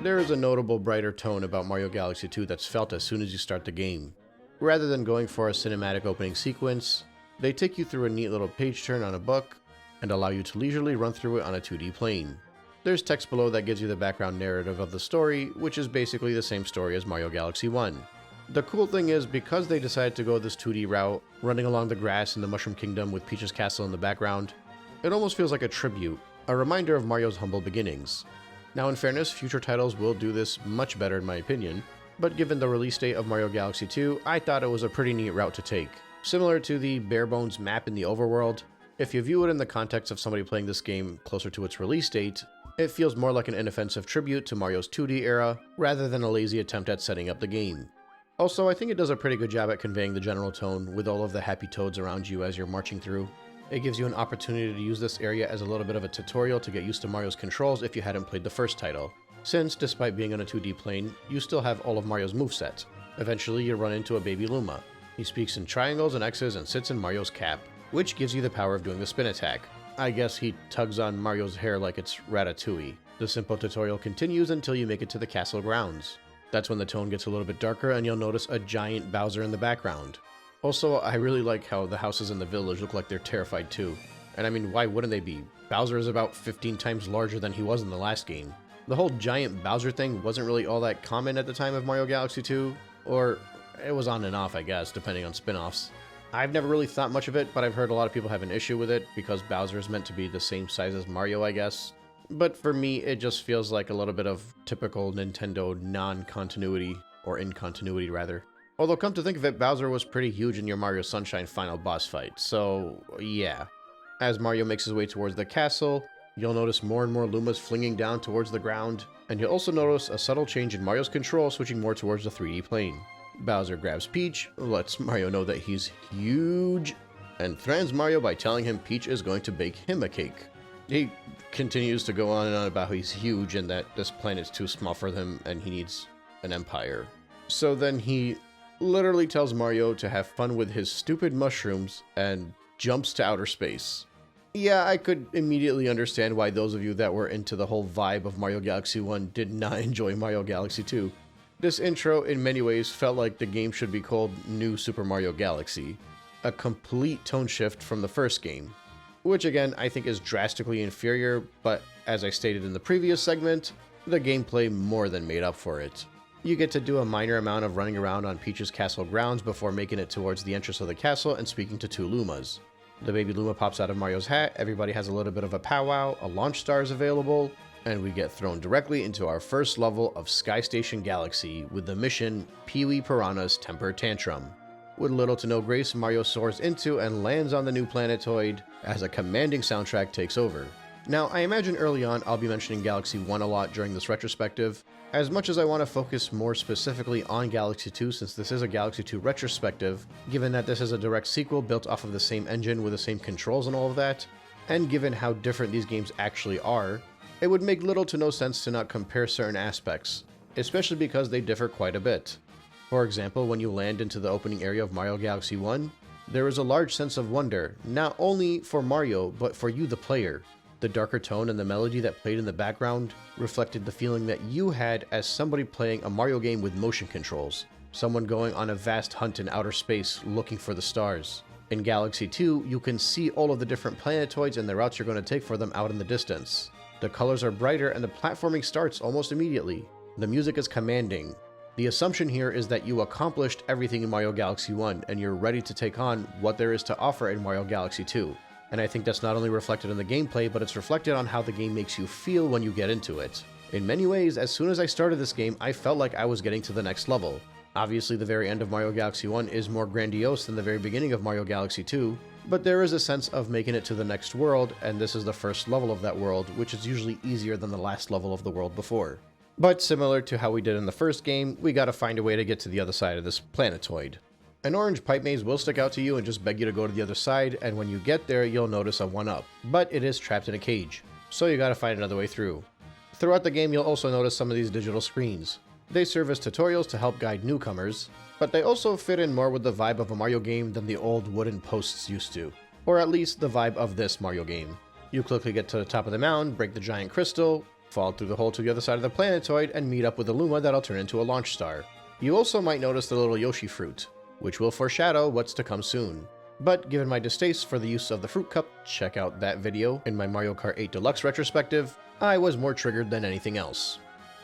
There is a notable brighter tone about Mario Galaxy 2 that's felt as soon as you start the game. Rather than going for a cinematic opening sequence, they take you through a neat little page turn on a book and allow you to leisurely run through it on a 2D plane. There's text below that gives you the background narrative of the story, which is basically the same story as Mario Galaxy 1. The cool thing is, because they decided to go this 2D route, running along the grass in the Mushroom Kingdom with Peach's castle in the background, it almost feels like a tribute, a reminder of Mario's humble beginnings. Now in fairness, future titles will do this much better in my opinion, but given the release date of Mario Galaxy 2, I thought it was a pretty neat route to take. Similar to the bare bones map in the overworld, if you view it in the context of somebody playing this game closer to its release date, it feels more like an inoffensive tribute to Mario's 2D era, rather than a lazy attempt at setting up the game. Also, I think it does a pretty good job at conveying the general tone with all of the happy toads around you as you're marching through. It gives you an opportunity to use this area as a little bit of a tutorial to get used to Mario's controls if you hadn't played the first title, since despite being on a 2D plane, you still have all of Mario's moveset. Eventually you run into a baby Luma. He speaks in triangles and X's and sits in Mario's cap, which gives you the power of doing the spin attack. I guess he tugs on Mario's hair like it's Ratatouille. The simple tutorial continues until you make it to the castle grounds. That's when the tone gets a little bit darker and you'll notice a giant Bowser in the background. Also, I really like how the houses in the village look like they're terrified too. And I mean, why wouldn't they be? Bowser is about 15 times larger than he was in the last game. The whole giant Bowser thing wasn't really all that common at the time of Mario Galaxy 2, or it was on and off, I guess, depending on spin-offs. I've never really thought much of it, but I've heard a lot of people have an issue with it because Bowser is meant to be the same size as Mario, I guess. But for me, it just feels like a little bit of typical Nintendo non-continuity, or in-continuity rather. Although come to think of it, Bowser was pretty huge in your Mario Sunshine final boss fight, so yeah. As Mario makes his way towards the castle, you'll notice more and more Lumas flinging down towards the ground, and you'll also notice a subtle change in Mario's control switching more towards the 3D plane. Bowser grabs Peach, lets Mario know that he's huge, and threatens Mario by telling him Peach is going to bake him a cake. He continues to go on and on about how he's huge and that this planet's too small for him and he needs an empire. So then he literally tells Mario to have fun with his stupid mushrooms and jumps to outer space. Yeah, I could immediately understand why those of you that were into the whole vibe of Mario Galaxy 1 did not enjoy Mario Galaxy 2. This intro in many ways felt like the game should be called New Super Mario Galaxy, a complete tone shift from the first game, which again I think is drastically inferior, but as I stated in the previous segment, the gameplay more than made up for it. You get to do a minor amount of running around on Peach's castle grounds before making it towards the entrance of the castle and speaking to two Lumas. The baby Luma pops out of Mario's hat, everybody has a little bit of a powwow, a launch star is available, and we get thrown directly into our first level of Sky Station Galaxy with the mission Pee-wee Piranha's Temper Tantrum. With little to no grace, Mario soars into and lands on the new planetoid as a commanding soundtrack takes over. Now, I imagine early on I'll be mentioning Galaxy 1 a lot during this retrospective, as much as I want to focus more specifically on Galaxy 2 since this is a Galaxy 2 retrospective, given that this is a direct sequel built off of the same engine with the same controls and all of that, and given how different these games actually are, it would make little to no sense to not compare certain aspects, especially because they differ quite a bit. For example, when you land into the opening area of Mario Galaxy 1, there is a large sense of wonder, not only for Mario, but for you the player. The darker tone and the melody that played in the background reflected the feeling that you had as somebody playing a Mario game with motion controls, someone going on a vast hunt in outer space looking for the stars. In Galaxy 2, you can see all of the different planetoids and the routes you're going to take for them out in the distance. The colors are brighter and the platforming starts almost immediately. The music is commanding. The assumption here is that you accomplished everything in Mario Galaxy 1 and you're ready to take on what there is to offer in Mario Galaxy 2. And I think that's not only reflected in the gameplay, but it's reflected on how the game makes you feel when you get into it. In many ways, as soon as I started this game, I felt like I was getting to the next level. Obviously, the very end of Mario Galaxy 1 is more grandiose than the very beginning of Mario Galaxy 2, but there is a sense of making it to the next world, and this is the first level of that world, which is usually easier than the last level of the world before. But similar to how we did in the first game, we gotta find a way to get to the other side of this planetoid. An orange pipe maze will stick out to you and just beg you to go to the other side, and when you get there, you'll notice a 1-up, but it is trapped in a cage, so you gotta find another way through. Throughout the game, you'll also notice some of these digital screens. They serve as tutorials to help guide newcomers, but they also fit in more with the vibe of a Mario game than the old wooden posts used to, or at least the vibe of this Mario game. You quickly get to the top of the mountain, break the giant crystal, fall through the hole to the other side of the planetoid, and meet up with a Luma that'll turn into a launch star. You also might notice the little Yoshi fruit, which will foreshadow what's to come soon. But given my distaste for the use of the fruit cup, check out that video in my Mario Kart 8 Deluxe retrospective, I was more triggered than anything else.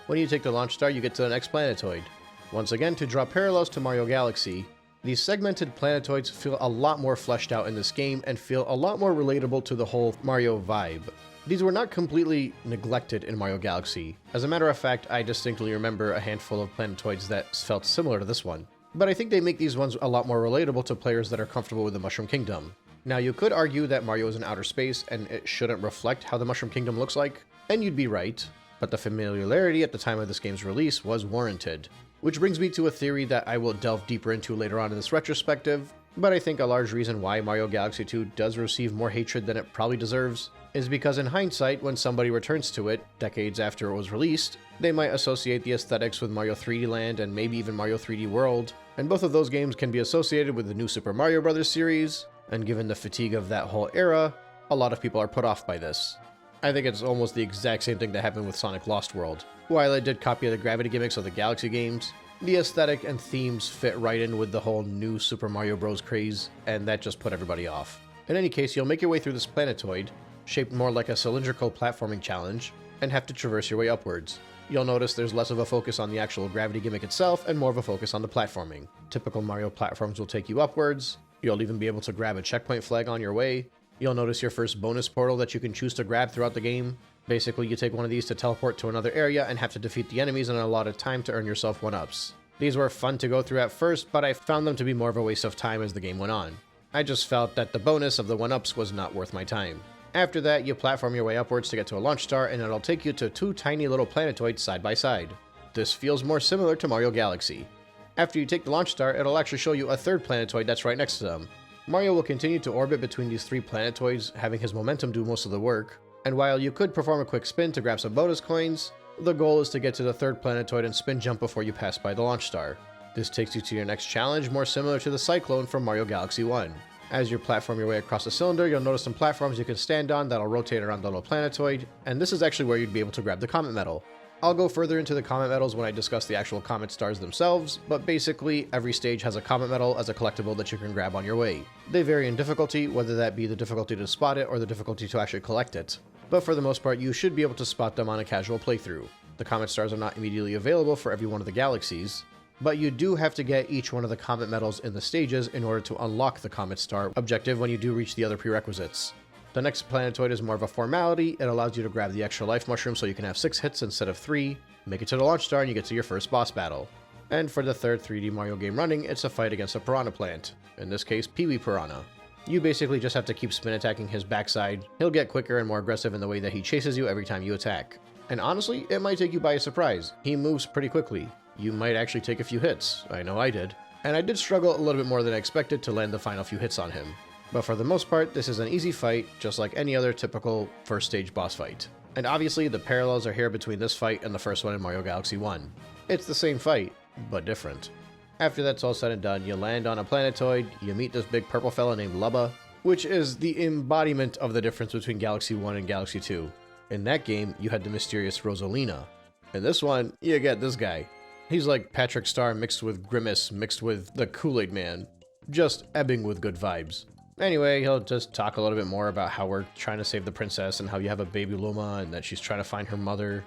When you take the launch star, you get to the next planetoid. Once again, to draw parallels to Mario Galaxy, these segmented planetoids feel a lot more fleshed out in this game and feel a lot more relatable to the whole Mario vibe. These were not completely neglected in Mario Galaxy. As a matter of fact, I distinctly remember a handful of planetoids that felt similar to this one. But I think they make these ones a lot more relatable to players that are comfortable with the Mushroom Kingdom. Now, you could argue that Mario is in outer space and it shouldn't reflect how the Mushroom Kingdom looks like, and you'd be right, but the familiarity at the time of this game's release was warranted. Which brings me to a theory that I will delve deeper into later on in this retrospective, but I think a large reason why Mario Galaxy 2 does receive more hatred than it probably deserves is because in hindsight, when somebody returns to it, decades after it was released, they might associate the aesthetics with Mario 3D Land and maybe even Mario 3D World, and both of those games can be associated with the new Super Mario Bros. Series, and given the fatigue of that whole era, a lot of people are put off by this. I think it's almost the exact same thing that happened with Sonic Lost World. While it did copy the gravity gimmicks of the Galaxy games, the aesthetic and themes fit right in with the whole new Super Mario Bros. Craze, and that just put everybody off. In any case, you'll make your way through this planetoid, shaped more like a cylindrical platforming challenge, and have to traverse your way upwards. You'll notice there's less of a focus on the actual gravity gimmick itself and more of a focus on the platforming. Typical Mario platforms will take you upwards, you'll even be able to grab a checkpoint flag on your way, you'll notice your first bonus portal that you can choose to grab throughout the game. Basically, you take one of these to teleport to another area and have to defeat the enemies in a lot of time to earn yourself 1-ups. These were fun to go through at first, but I found them to be more of a waste of time as the game went on. I just felt that the bonus of the 1-ups was not worth my time. After that, you platform your way upwards to get to a launch star, and it'll take you to 2 tiny little planetoids side by side. This feels more similar to Mario Galaxy. After you take the launch star, it'll actually show you a third planetoid that's right next to them. Mario will continue to orbit between these 3 planetoids, having his momentum do most of the work, and while you could perform a quick spin to grab some bonus coins, the goal is to get to the third planetoid and spin jump before you pass by the launch star. This takes you to your next challenge, more similar to the Cyclone from Mario Galaxy 1. As you platform your way across the cylinder, you'll notice some platforms you can stand on that'll rotate around the little planetoid, and this is actually where you'd be able to grab the Comet Medal. I'll go further into the Comet Medals when I discuss the actual Comet Stars themselves, but basically, every stage has a Comet Medal as a collectible that you can grab on your way. They vary in difficulty, whether that be the difficulty to spot it or the difficulty to actually collect it. But for the most part, you should be able to spot them on a casual playthrough. The Comet Stars are not immediately available for every one of the galaxies, but you do have to get each one of the Comet Medals in the stages in order to unlock the Comet Star objective when you do reach the other prerequisites. The next planetoid is more of a formality. It allows you to grab the extra life mushroom so you can have 6 hits instead of 3, make it to the launch star, and you get to your first boss battle. And for the third 3D Mario game running, it's a fight against a piranha plant, in this case Pee-wee Piranha. You basically just have to keep spin attacking his backside. He'll get quicker and more aggressive in the way that he chases you every time you attack. And honestly, it might take you by surprise. He moves pretty quickly. You might actually take a few hits. I know I did. And I did struggle a little bit more than I expected to land the final few hits on him. But for the most part, this is an easy fight, just like any other typical first stage boss fight. And obviously, the parallels are here between this fight and the first one in Mario Galaxy 1. It's the same fight, but different. After that's all said and done, you land on a planetoid, you meet this big purple fella named Lubba, which is the embodiment of the difference between Galaxy 1 and Galaxy 2. In that game, you had the mysterious Rosalina. In this one, you get this guy. He's like Patrick Star mixed with Grimace mixed with the Kool-Aid Man. Just ebbing with good vibes. Anyway, he'll just talk a little bit more about how we're trying to save the princess and how you have a baby Luma and that she's trying to find her mother,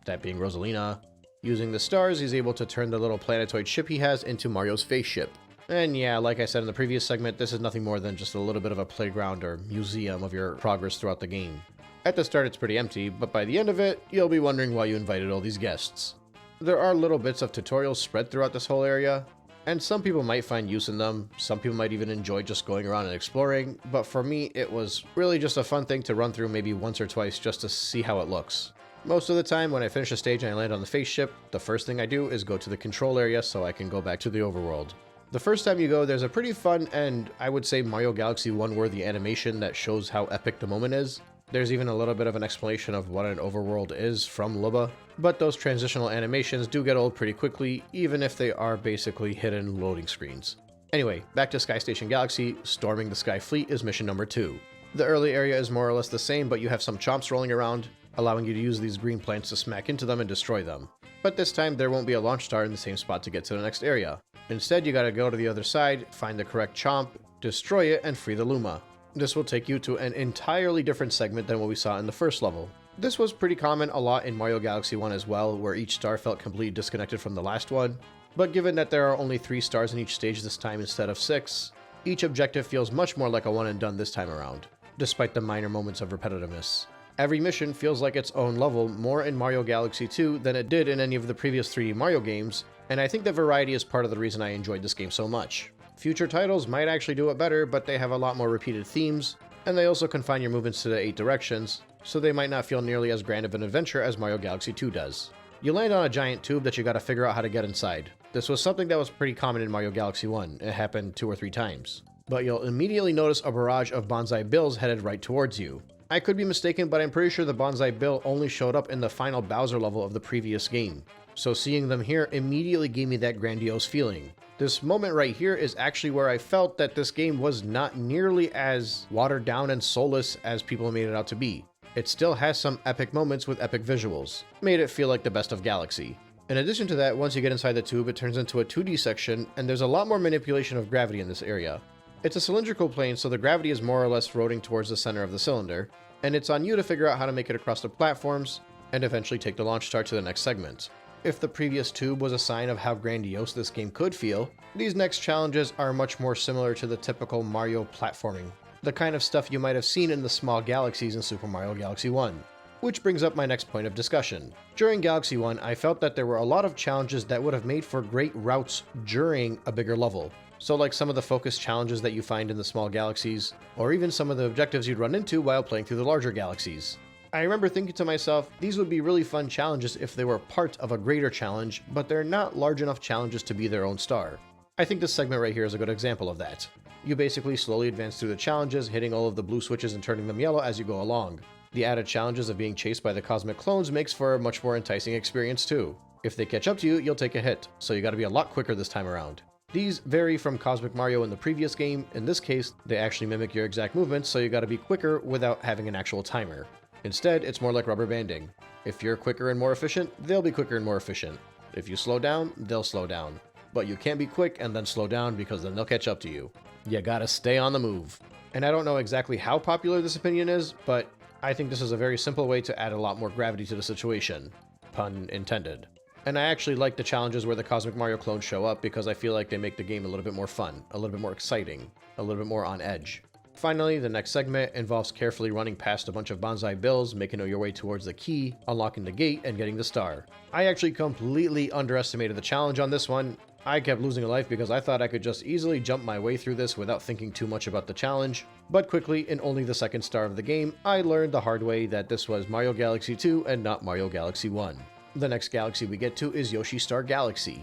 that being Rosalina. Using the stars, he's able to turn the little planetoid ship he has into Mario's face ship. And yeah, like I said in the previous segment, this is nothing more than just a little bit of a playground or museum of your progress throughout the game. At the start, it's pretty empty, but by the end of it, you'll be wondering why you invited all these guests. There are little bits of tutorials spread throughout this whole area, and some people might find use in them, some people might even enjoy just going around and exploring, but for me, it was really just a fun thing to run through maybe once or twice just to see how it looks. Most of the time, when I finish a stage and I land on the face ship, the first thing I do is go to the control area so I can go back to the overworld. The first time you go, there's a pretty fun and, I would say, Mario Galaxy 1 worthy animation that shows how epic the moment is. There's even a little bit of an explanation of what an overworld is from Lubba, but those transitional animations do get old pretty quickly, even if they are basically hidden loading screens. Anyway, back to Sky Station Galaxy, storming the Sky Fleet is mission number 2. The early area is more or less the same, but you have some chomps rolling around, allowing you to use these green plants to smack into them and destroy them. But this time there won't be a launch star in the same spot to get to the next area. Instead, you gotta go to the other side, find the correct chomp, destroy it, and free the Luma. This will take you to an entirely different segment than what we saw in the first level. This was pretty common a lot in Mario Galaxy 1 as well, where each star felt completely disconnected from the last one. But given that there are only 3 stars in each stage this time instead of 6, each objective feels much more like a one and done this time around, despite the minor moments of repetitiveness. Every mission feels like its own level more in Mario Galaxy 2 than it did in any of the previous 3D Mario games, and I think the variety is part of the reason I enjoyed this game so much. Future titles might actually do it better, but they have a lot more repeated themes, and they also confine your movements to the 8 directions, so they might not feel nearly as grand of an adventure as Mario Galaxy 2 does. You land on a giant tube that you gotta figure out how to get inside. This was something that was pretty common in Mario Galaxy 1, it happened 2 or 3 times. But you'll immediately notice a barrage of Bonsai Bills headed right towards you. I could be mistaken, but I'm pretty sure the Bonsai Bill only showed up in the final Bowser level of the previous game. So seeing them here immediately gave me that grandiose feeling. This moment right here is actually where I felt that this game was not nearly as watered down and soulless as people made it out to be. It still has some epic moments with epic visuals. Made it feel like the best of Galaxy. In addition to that, once you get inside the tube, it turns into a 2D section, and there's a lot more manipulation of gravity in this area. It's a cylindrical plane, so the gravity is more or less rotating towards the center of the cylinder, and it's on you to figure out how to make it across the platforms, and eventually take the launch star to the next segment. If the previous tube was a sign of how grandiose this game could feel, these next challenges are much more similar to the typical Mario platforming, the kind of stuff you might have seen in the small galaxies in Super Mario Galaxy 1. Which brings up my next point of discussion. During Galaxy 1, I felt that there were a lot of challenges that would have made for great routes during a bigger level. So like some of the focus challenges that you find in the small galaxies, or even some of the objectives you'd run into while playing through the larger galaxies. I remember thinking to myself, these would be really fun challenges if they were part of a greater challenge, but they're not large enough challenges to be their own star. I think this segment right here is a good example of that. You basically slowly advance through the challenges, hitting all of the blue switches and turning them yellow as you go along. The added challenges of being chased by the cosmic clones makes for a much more enticing experience too. If they catch up to you, you'll take a hit, so you gotta be a lot quicker this time around. These vary from Cosmic Mario in the previous game. In this case, they actually mimic your exact movements, so you gotta be quicker without having an actual timer. Instead, it's more like rubber banding. If you're quicker and more efficient, they'll be quicker and more efficient. If you slow down, they'll slow down. But you can't be quick and then slow down because then they'll catch up to you. You gotta stay on the move. And I don't know exactly how popular this opinion is, but I think this is a very simple way to add a lot more gravity to the situation. Pun intended. And I actually like the challenges where the Cosmic Mario clones show up because I feel like they make the game a little bit more fun, a little bit more exciting, a little bit more on edge. Finally, the next segment involves carefully running past a bunch of Bonsai Bills, making your way towards the key, unlocking the gate, and getting the star. I actually completely underestimated the challenge on this one. I kept losing a life because I thought I could just easily jump my way through this without thinking too much about the challenge. But quickly, in only the second star of the game, I learned the hard way that this was Mario Galaxy 2 and not Mario Galaxy 1. The next galaxy we get to is Yoshi Star Galaxy.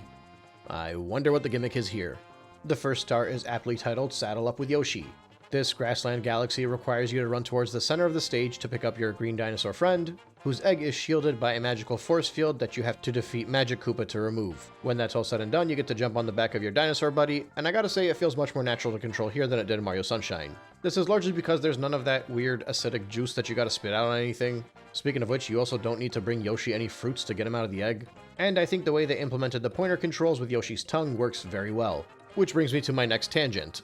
I wonder what the gimmick is here. The first star is aptly titled Saddle Up with Yoshi. This grassland galaxy requires you to run towards the center of the stage to pick up your green dinosaur friend, whose egg is shielded by a magical force field that you have to defeat Magic Koopa to remove. When that's all said and done, you get to jump on the back of your dinosaur buddy, and I gotta say it feels much more natural to control here than it did in Mario Sunshine. This is largely because there's none of that weird acidic juice that you gotta spit out on anything. Speaking of which, you also don't need to bring Yoshi any fruits to get him out of the egg. And I think the way they implemented the pointer controls with Yoshi's tongue works very well. Which brings me to my next tangent.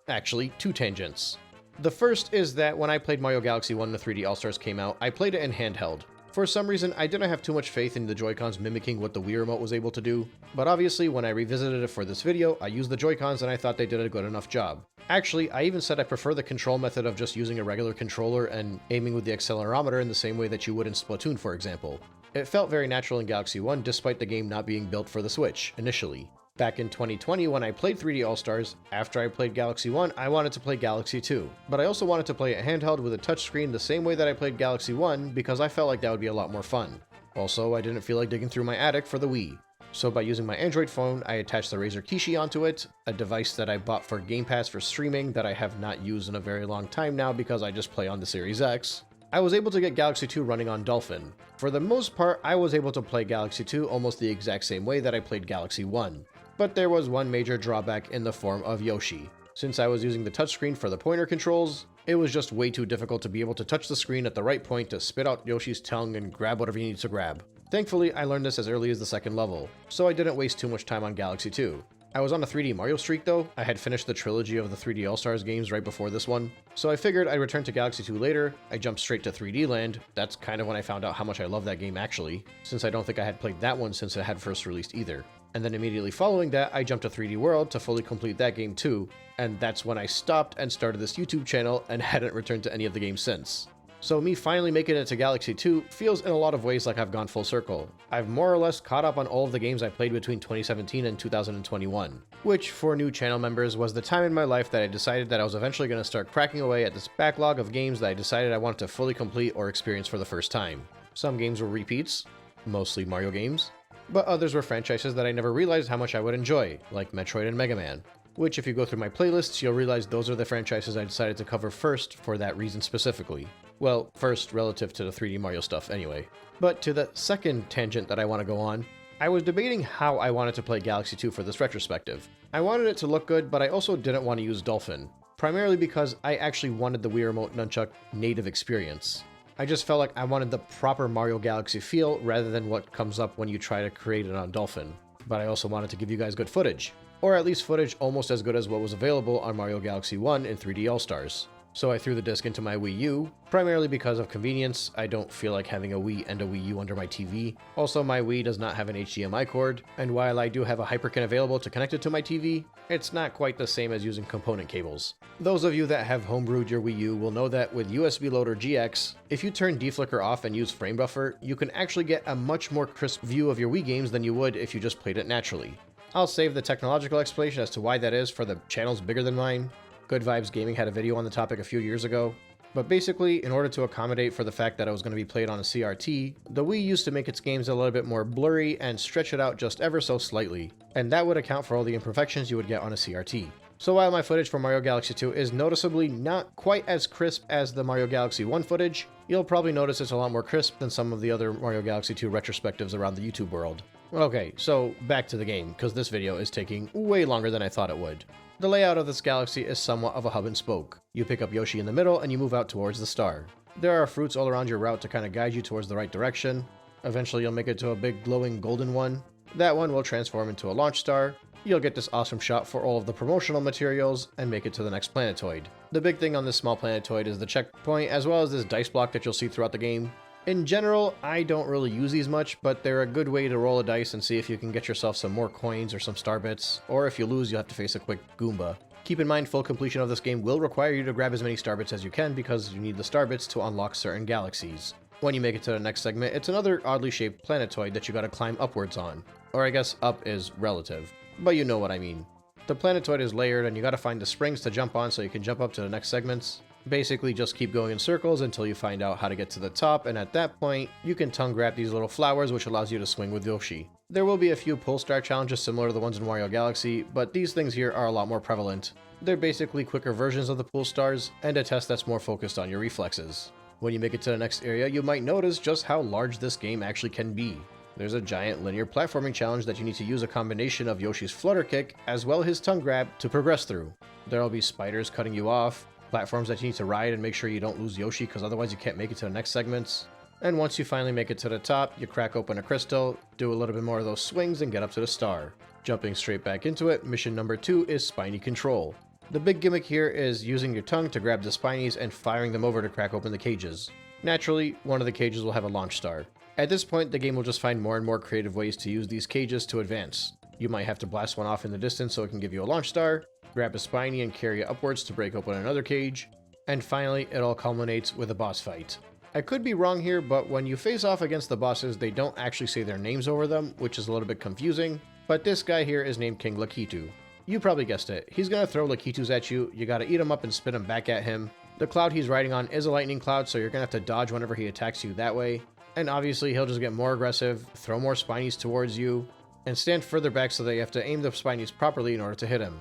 Actually, 2 tangents. The first is that when I played Mario Galaxy 1 and the 3D All-Stars came out, I played it in handheld. For some reason, I didn't have too much faith in the Joy-Cons mimicking what the Wii Remote was able to do, but obviously when I revisited it for this video, I used the Joy-Cons and I thought they did a good enough job. Actually, I even said I prefer the control method of just using a regular controller and aiming with the accelerometer in the same way that you would in Splatoon, for example. It felt very natural in Galaxy 1 despite the game not being built for the Switch, initially. Back in 2020, when I played 3D All-Stars, after I played Galaxy 1, I wanted to play Galaxy 2. But I also wanted to play it handheld with a touchscreen the same way that I played Galaxy 1 because I felt like that would be a lot more fun. Also, I didn't feel like digging through my attic for the Wii. So by using my Android phone, I attached the Razer Kishi onto it, a device that I bought for Game Pass for streaming that I have not used in a very long time now because I just play on the Series X. I was able to get Galaxy 2 running on Dolphin. For the most part, I was able to play Galaxy 2 almost the exact same way that I played Galaxy 1. But there was one major drawback in the form of Yoshi. Since I was using the touchscreen for the pointer controls, it was just way too difficult to be able to touch the screen at the right point to spit out Yoshi's tongue and grab whatever you need to grab. Thankfully, I learned this as early as the second level, so I didn't waste too much time on Galaxy 2. I was on a 3D Mario streak though. I had finished the trilogy of the 3D All-Stars games right before this one, so I figured I'd return to Galaxy 2 later. I jumped straight to 3D Land. That's kind of when I found out how much I love that game actually, since I don't think I had played that one since it had first released either. And then immediately following that, I jumped to 3D World to fully complete that game too, and that's when I stopped and started this YouTube channel and hadn't returned to any of the games since. So me finally making it to Galaxy 2 feels in a lot of ways like I've gone full circle. I've more or less caught up on all of the games I played between 2017 and 2021, which for new channel members was the time in my life that I decided that I was eventually going to start cracking away at this backlog of games that I decided I wanted to fully complete or experience for the first time. Some games were repeats, mostly Mario games, but others were franchises that I never realized how much I would enjoy, like Metroid and Mega Man, which if you go through my playlists, you'll realize those are the franchises I decided to cover first for that reason specifically. Well, first relative to the 3D Mario stuff anyway. But to the second tangent that I want to go on, I was debating how I wanted to play Galaxy 2 for this retrospective. I wanted it to look good, but I also didn't want to use Dolphin, primarily because I actually wanted the Wii Remote Nunchuck native experience. I just felt like I wanted the proper Mario Galaxy feel rather than what comes up when you try to create it on Dolphin. But I also wanted to give you guys good footage, or at least footage almost as good as what was available on Mario Galaxy 1 in 3D All-Stars. So I threw the disc into my Wii U, primarily because of convenience. I don't feel like having a Wii and a Wii U under my TV. Also, my Wii does not have an HDMI cord, and while I do have a HyperCin available to connect it to my TV, it's not quite the same as using component cables. Those of you that have homebrewed your Wii U will know that with USB Loader GX, if you turn deflicker off and use frame buffer, you can actually get a much more crisp view of your Wii games than you would if you just played it naturally. I'll save the technological explanation as to why that is for the channels bigger than mine. Good Vibes Gaming had a video on the topic a few years ago. But basically, in order to accommodate for the fact that it was going to be played on a CRT, the Wii used to make its games a little bit more blurry and stretch it out just ever so slightly, and that would account for all the imperfections you would get on a CRT. So while my footage for Mario Galaxy 2 is noticeably not quite as crisp as the Mario Galaxy 1 footage, you'll probably notice it's a lot more crisp than some of the other Mario Galaxy 2 retrospectives around the YouTube world. Okay, so back to the game, because this video is taking way longer than I thought it would. The layout of this galaxy is somewhat of a hub and spoke. You pick up Yoshi in the middle and you move out towards the star. There are fruits all around your route to kind of guide you towards the right direction. Eventually you'll make it to a big glowing golden one. That one will transform into a launch star. You'll get this awesome shot for all of the promotional materials and make it to the next planetoid. The big thing on this small planetoid is the checkpoint, as well as this dice block that you'll see throughout the game. In general, I don't really use these much, but they're a good way to roll a dice and see if you can get yourself some more coins or some star bits, or if you lose, you'll have to face a quick Goomba. Keep in mind, full completion of this game will require you to grab as many star bits as you can because you need the star bits to unlock certain galaxies. When you make it to the next segment, it's another oddly shaped planetoid that you gotta climb upwards on. Or I guess up is relative, but you know what I mean. The planetoid is layered and you gotta find the springs to jump on so you can jump up to the next segments. Basically just keep going in circles until you find out how to get to the top, and at that point, you can tongue grab these little flowers which allows you to swing with Yoshi. There will be a few pull star challenges similar to the ones in Mario Galaxy, but these things here are a lot more prevalent. They're basically quicker versions of the pull stars, and a test that's more focused on your reflexes. When you make it to the next area, you might notice just how large this game actually can be. There's a giant linear platforming challenge that you need to use a combination of Yoshi's flutter kick as well as his tongue grab to progress through. There'll be spiders cutting you off, platforms that you need to ride and make sure you don't lose Yoshi because otherwise you can't make it to the next segments. And once you finally make it to the top, you crack open a crystal, do a little bit more of those swings and get up to the star. Jumping straight back into it, mission number 2 is Spiny Control. The big gimmick here is using your tongue to grab the Spinies and firing them over to crack open the cages. Naturally, one of the cages will have a launch star. At this point, the game will just find more and more creative ways to use these cages to advance. You might have to blast one off in the distance so it can give you a launch star, grab a Spiny and carry it upwards to break open another cage, and finally it all culminates with a boss fight. I could be wrong here, but when you face off against the bosses, they don't actually say their names over them, which is a little bit confusing, but this guy here is named King Lakitu. You probably guessed it. He's gonna throw Lakitus at you, you gotta eat him up and spit him back at him. The cloud he's riding on is a lightning cloud, so you're gonna have to dodge whenever he attacks you that way. And obviously he'll just get more aggressive, throw more Spinies towards you, and stand further back so that you have to aim the Spinies properly in order to hit him.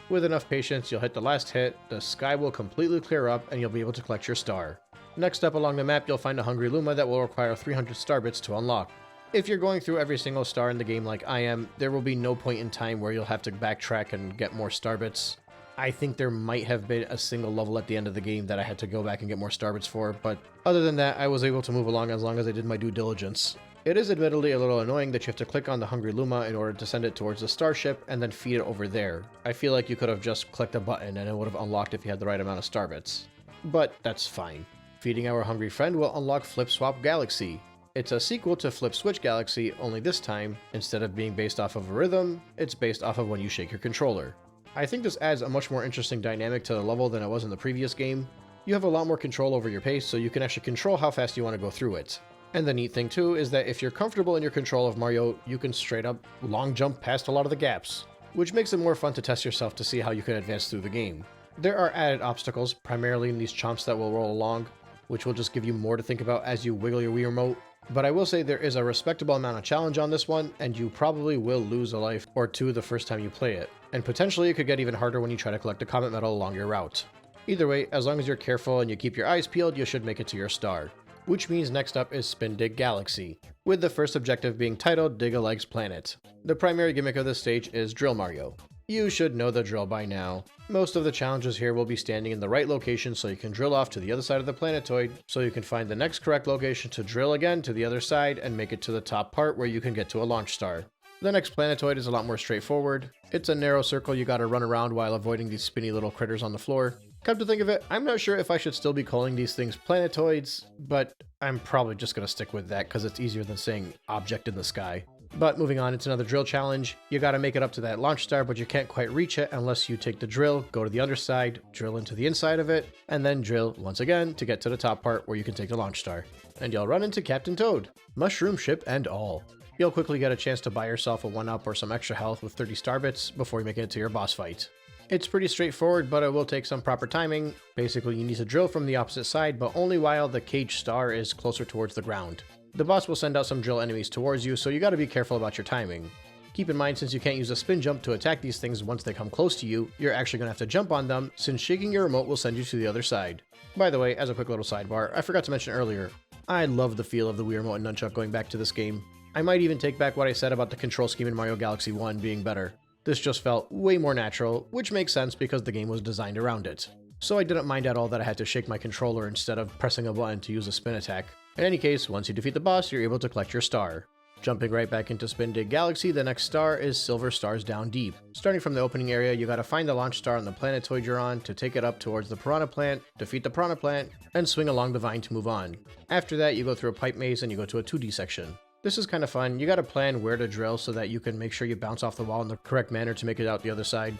With enough patience, you'll hit the last hit, the sky will completely clear up, and you'll be able to collect your star. Next up along the map, you'll find a Hungry Luma that will require 300 star bits to unlock. If you're going through every single star in the game like I am, there will be no point in time where you'll have to backtrack and get more star bits. I think there might have been a single level at the end of the game that I had to go back and get more starbits for, but other than that, I was able to move along as long as I did my due diligence. It is admittedly a little annoying that you have to click on the Hungry Luma in order to send it towards the starship and then feed it over there. I feel like you could have just clicked a button and it would have unlocked if you had the right amount of starbits. But that's fine. Feeding our hungry friend will unlock Flip Swap Galaxy. It's a sequel to Flip Switch Galaxy, only this time, instead of being based off of a rhythm, it's based off of when you shake your controller. I think this adds a much more interesting dynamic to the level than it was in the previous game. You have a lot more control over your pace, so you can actually control how fast you want to go through it. And the neat thing too is that if you're comfortable in your control of Mario, you can straight up long jump past a lot of the gaps, which makes it more fun to test yourself to see how you can advance through the game. There are added obstacles, primarily in these chomps that will roll along, which will just give you more to think about as you wiggle your Wii Remote. But I will say there is a respectable amount of challenge on this one, and you probably will lose a life or two the first time you play it. And potentially it could get even harder when you try to collect a comet medal along your route. Either way, as long as you're careful and you keep your eyes peeled, you should make it to your star. Which means next up is Spin Dig Galaxy, with the first objective being titled Dig a Leg's Planet. The primary gimmick of this stage is Drill Mario. You should know the drill by now. Most of the challenges here will be standing in the right location so you can drill off to the other side of the planetoid, so you can find the next correct location to drill again to the other side and make it to the top part where you can get to a launch star. The next planetoid is a lot more straightforward. It's a narrow circle you gotta run around while avoiding these spinny little critters on the floor. Come to think of it, I'm not sure if I should still be calling these things planetoids, but I'm probably just gonna stick with that because it's easier than saying object in the sky. But moving on, it's another drill challenge. You gotta make it up to that launch star, but you can't quite reach it unless you take the drill, go to the other side, drill into the inside of it, and then drill once again to get to the top part where you can take the launch star. And you'll run into Captain Toad, mushroom ship and all. You'll quickly get a chance to buy yourself a 1-up or some extra health with 30 starbits before you make it to your boss fight. It's pretty straightforward, but it will take some proper timing. Basically, you need to drill from the opposite side, but only while the cage star is closer towards the ground. The boss will send out some drill enemies towards you, so you gotta be careful about your timing. Keep in mind, since you can't use a spin jump to attack these things once they come close to you, you're actually gonna have to jump on them, since shaking your remote will send you to the other side. By the way, as a quick little sidebar, I forgot to mention earlier, I love the feel of the Wii Remote and Nunchuck going back to this game. I might even take back what I said about the control scheme in Mario Galaxy 1 being better. This just felt way more natural, which makes sense because the game was designed around it. So I didn't mind at all that I had to shake my controller instead of pressing a button to use a spin attack. In any case, once you defeat the boss, you're able to collect your star. Jumping right back into Spin Dig Galaxy, the next star is Silver Stars Down Deep. Starting from the opening area, you gotta find the launch star on the planetoid you're on to take it up towards the Piranha Plant, defeat the Piranha Plant, and swing along the vine to move on. After that, you go through a pipe maze and you go to a 2D section. This is kind of fun. You gotta plan where to drill so that you can make sure you bounce off the wall in the correct manner to make it out the other side.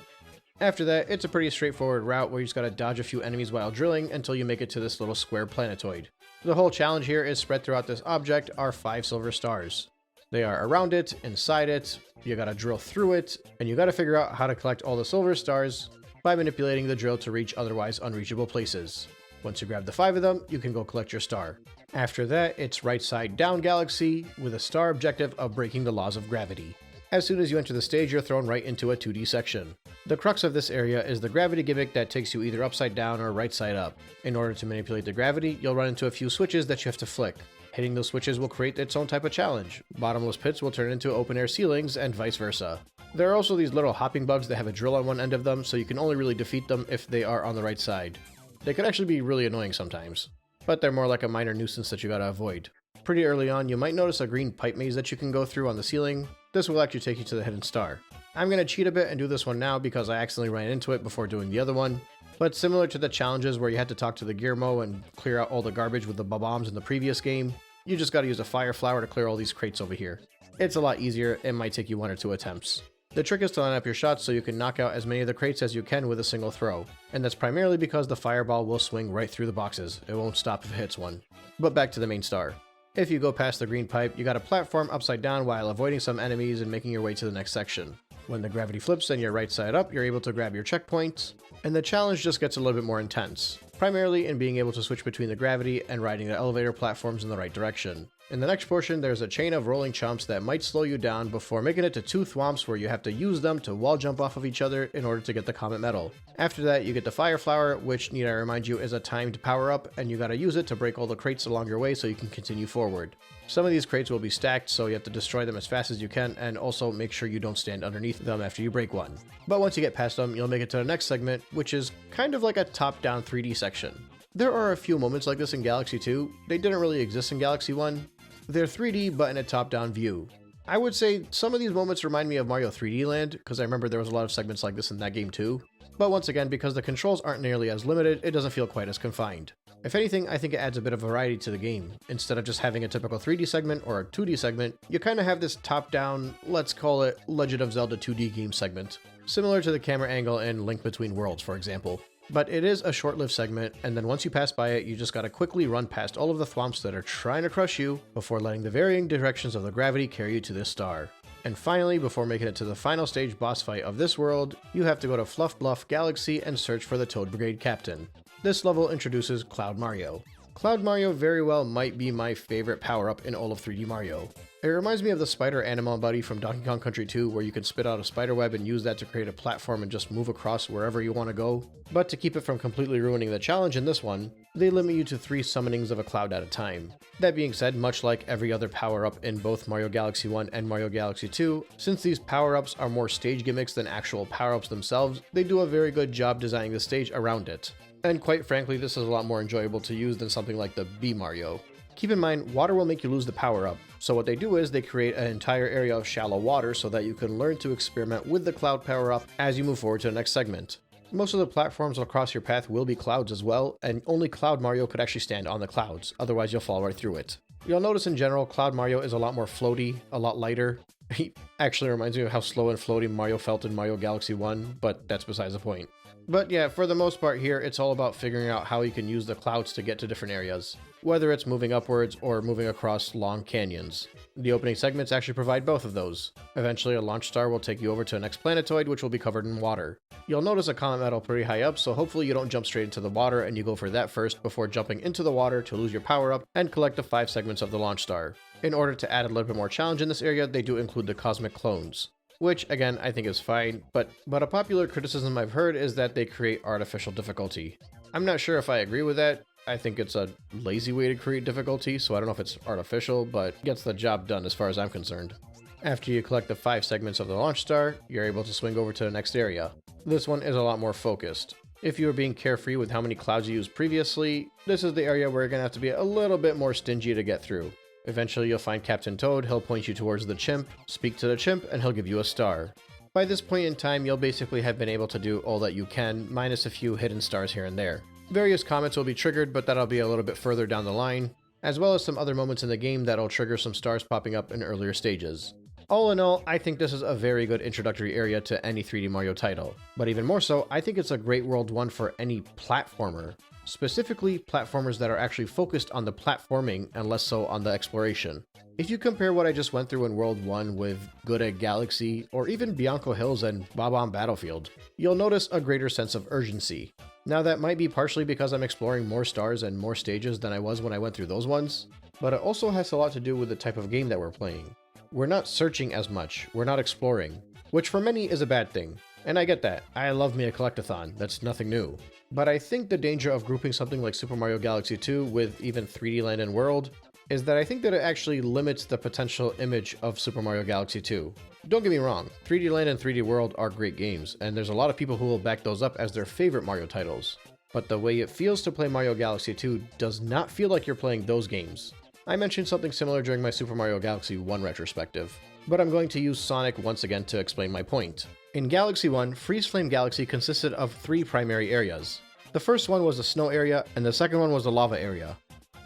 After that, it's a pretty straightforward route where you just gotta dodge a few enemies while drilling until you make it to this little square planetoid. The whole challenge here is spread throughout this object are 5 silver stars. They are around it, inside it, you gotta drill through it, and you gotta figure out how to collect all the silver stars by manipulating the drill to reach otherwise unreachable places. Once you grab the 5 of them, you can go collect your star. After that, it's right side down galaxy with a star objective of breaking the laws of gravity. As soon as you enter the stage, you're thrown right into a 2D section. The crux of this area is the gravity gimmick that takes you either upside down or right side up. In order to manipulate the gravity, you'll run into a few switches that you have to flick. Hitting those switches will create its own type of challenge. Bottomless pits will turn into open air ceilings and vice versa. There are also these little hopping bugs that have a drill on one end of them, so you can only really defeat them if they are on the right side. They could actually be really annoying sometimes, but they're more like a minor nuisance that you gotta avoid. Pretty early on, you might notice a green pipe maze that you can go through on the ceiling. This will actually take you to the hidden star. I'm gonna cheat a bit and do this one now because I accidentally ran into it before doing the other one. But similar to the challenges where you had to talk to the Gearmo and clear out all the garbage with the bombs in the previous game, you just gotta use a fire flower to clear all these crates over here. It's a lot easier, it might take you 1 or 2 attempts. The trick is to line up your shots so you can knock out as many of the crates as you can with a single throw, and that's primarily because the fireball will swing right through the boxes. It won't stop if it hits one. But back to the main star. If you go past the green pipe, you gotta platform upside down while avoiding some enemies and making your way to the next section. When the gravity flips and you're right side up, you're able to grab your checkpoints, and the challenge just gets a little bit more intense, primarily in being able to switch between the gravity and riding the elevator platforms in the right direction. In the next portion, there's a chain of rolling chumps that might slow you down before making it to 2 thwomps where you have to use them to wall jump off of each other in order to get the comet medal. After that, you get the fire flower, which, need I remind you, is a timed power up, and you gotta use it to break all the crates along your way so you can continue forward. Some of these crates will be stacked, so you have to destroy them as fast as you can, and also make sure you don't stand underneath them after you break one. But once you get past them, you'll make it to the next segment, which is kind of like a top-down 3D section. There are a few moments like this in Galaxy 2. They didn't really exist in Galaxy 1. They're 3D, but in a top-down view. I would say some of these moments remind me of Mario 3D Land, because I remember there was a lot of segments like this in that game too. But once again, because the controls aren't nearly as limited, it doesn't feel quite as confined. If anything, I think it adds a bit of variety to the game. Instead of just having a typical 3D segment or a 2D segment, you kind of have this top-down, let's call it Legend of Zelda 2D game segment. Similar to the camera angle in Link Between Worlds, for example. But it is a short-lived segment, and then once you pass by it, you just gotta quickly run past all of the thwomps that are trying to crush you before letting the varying directions of the gravity carry you to this star. And finally, before making it to the final stage boss fight of this world, you have to go to Fluff Bluff Galaxy and search for the Toad Brigade Captain. This level introduces Cloud Mario. Cloud Mario very well might be my favorite power-up in all of 3D Mario. It reminds me of the spider animal buddy from Donkey Kong Country 2, where you can spit out a spider web and use that to create a platform and just move across wherever you want to go. But to keep it from completely ruining the challenge in this one, they limit you to 3 summonings of a cloud at a time. That being said, much like every other power-up in both Mario Galaxy 1 and Mario Galaxy 2, since these power-ups are more stage gimmicks than actual power-ups themselves, they do a very good job designing the stage around it. And quite frankly, this is a lot more enjoyable to use than something like the B Mario. Keep in mind, water will make you lose the power-up, so what they do is they create an entire area of shallow water so that you can learn to experiment with the cloud power-up as you move forward to the next segment. Most of the platforms across your path will be clouds as well, and only Cloud Mario could actually stand on the clouds, otherwise you'll fall right through it. You'll notice in general, Cloud Mario is a lot more floaty, a lot lighter. He actually reminds me of how slow and floaty Mario felt in Mario Galaxy 1, but that's besides the point. But yeah, for the most part here, it's all about figuring out how you can use the clouds to get to different areas, whether it's moving upwards or moving across long canyons. The opening segments actually provide both of those. Eventually, a launch star will take you over to a next planetoid, which will be covered in water. You'll notice a comet medal pretty high up, so hopefully you don't jump straight into the water and you go for that first before jumping into the water to lose your power-up and collect the 5 segments of the launch star. In order to add a little bit more challenge in this area, they do include the cosmic clones. Which, again, I think is fine, but a popular criticism I've heard is that they create artificial difficulty. I'm not sure if I agree with that. I think it's a lazy way to create difficulty, so I don't know if it's artificial, but gets the job done as far as I'm concerned. After you collect the 5 segments of the launch star, you're able to swing over to the next area. This one is a lot more focused. If you were being carefree with how many clouds you used previously, this is the area where you're going to have to be a little bit more stingy to get through. Eventually you'll find Captain Toad, he'll point you towards the chimp, speak to the chimp, and he'll give you a star. By this point in time, you'll basically have been able to do all that you can, minus a few hidden stars here and there. Various comets will be triggered, but that'll be a little bit further down the line, as well as some other moments in the game that'll trigger some stars popping up in earlier stages. All in all, I think this is a very good introductory area to any 3D Mario title. But even more so, I think it's a great World 1 for any platformer. Specifically, platformers that are actually focused on the platforming and less so on the exploration. If you compare what I just went through in World 1 with Good Egg Galaxy, or even Bianco Hills and Bob-omb Battlefield, you'll notice a greater sense of urgency. Now that might be partially because I'm exploring more stars and more stages than I was when I went through those ones, but it also has a lot to do with the type of game that we're playing. We're not searching as much, we're not exploring, which for many is a bad thing. And I get that, I love me a collectathon, that's nothing new. But I think the danger of grouping something like Super Mario Galaxy 2 with even 3D Land and World is that I think that it actually limits the potential image of Super Mario Galaxy 2. Don't get me wrong, 3D Land and 3D World are great games, and there's a lot of people who will back those up as their favorite Mario titles. But the way it feels to play Mario Galaxy 2 does not feel like you're playing those games. I mentioned something similar during my Super Mario Galaxy 1 retrospective, but I'm going to use Sonic once again to explain my point. In Galaxy 1, Freeze Flame Galaxy consisted of 3 primary areas. The first one was the snow area, and the second one was the lava area.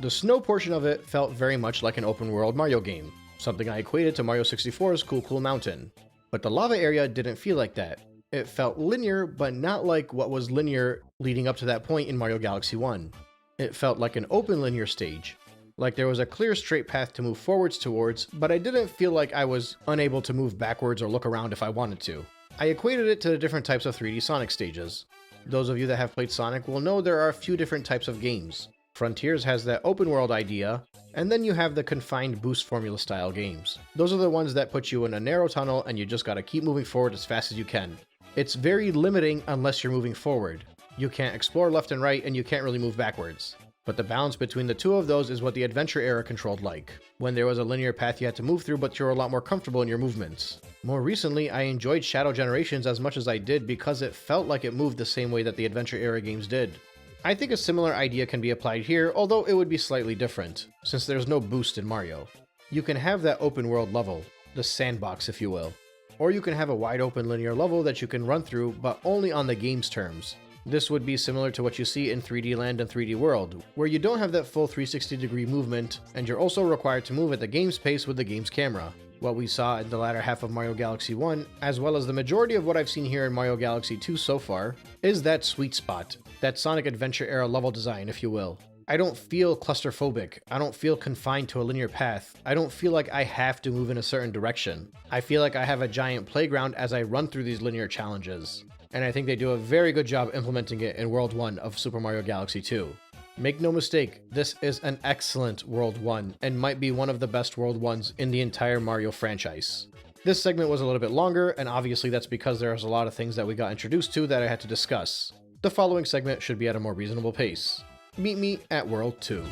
The snow portion of it felt very much like an open world Mario game, something I equated to Mario 64's Cool Cool Mountain. But the lava area didn't feel like that. It felt linear, but not like what was linear leading up to that point in Mario Galaxy 1. It felt like an open linear stage. Like there was a clear straight path to move forwards towards, but I didn't feel like I was unable to move backwards or look around if I wanted to. I equated it to the different types of 3D Sonic stages. Those of you that have played Sonic will know there are a few different types of games. Frontiers has that open world idea, And then you have the confined boost formula style games. Those are the ones that put you in a narrow tunnel and you just gotta keep moving forward as fast as you can. It's very limiting unless you're moving forward. You can't explore left and right, and you can't really move backwards. But the balance between the two of those is what the adventure era controlled like, when there was a linear path you had to move through, but you were a lot more comfortable in your movements. More recently, I enjoyed Shadow Generations as much as I did because it felt like it moved the same way that the adventure era games did. I think a similar idea can be applied here, although it would be slightly different, since there's no boost in Mario. You can have that open world level, the sandbox if you will. Or you can have a wide open linear level that you can run through, but only on the game's terms. This would be similar to what you see in 3D Land and 3D World, where you don't have that full 360-degree movement, and you're also required to move at the game's pace with the game's camera. What we saw in the latter half of Mario Galaxy 1, as well as the majority of what I've seen here in Mario Galaxy 2 so far, is that sweet spot, that Sonic Adventure era level design, if you will. I don't feel claustrophobic, I don't feel confined to a linear path, I don't feel like I have to move in a certain direction. I feel like I have a giant playground as I run through these linear challenges. And I think they do a very good job implementing it in World 1 of Super Mario Galaxy 2. Make no mistake, this is an excellent World 1, and might be one of the best World 1s in the entire Mario franchise. This segment was a little bit longer, and obviously that's because there's a lot of things that we got introduced to that I had to discuss. The following segment should be at a more reasonable pace. Meet me at World 2.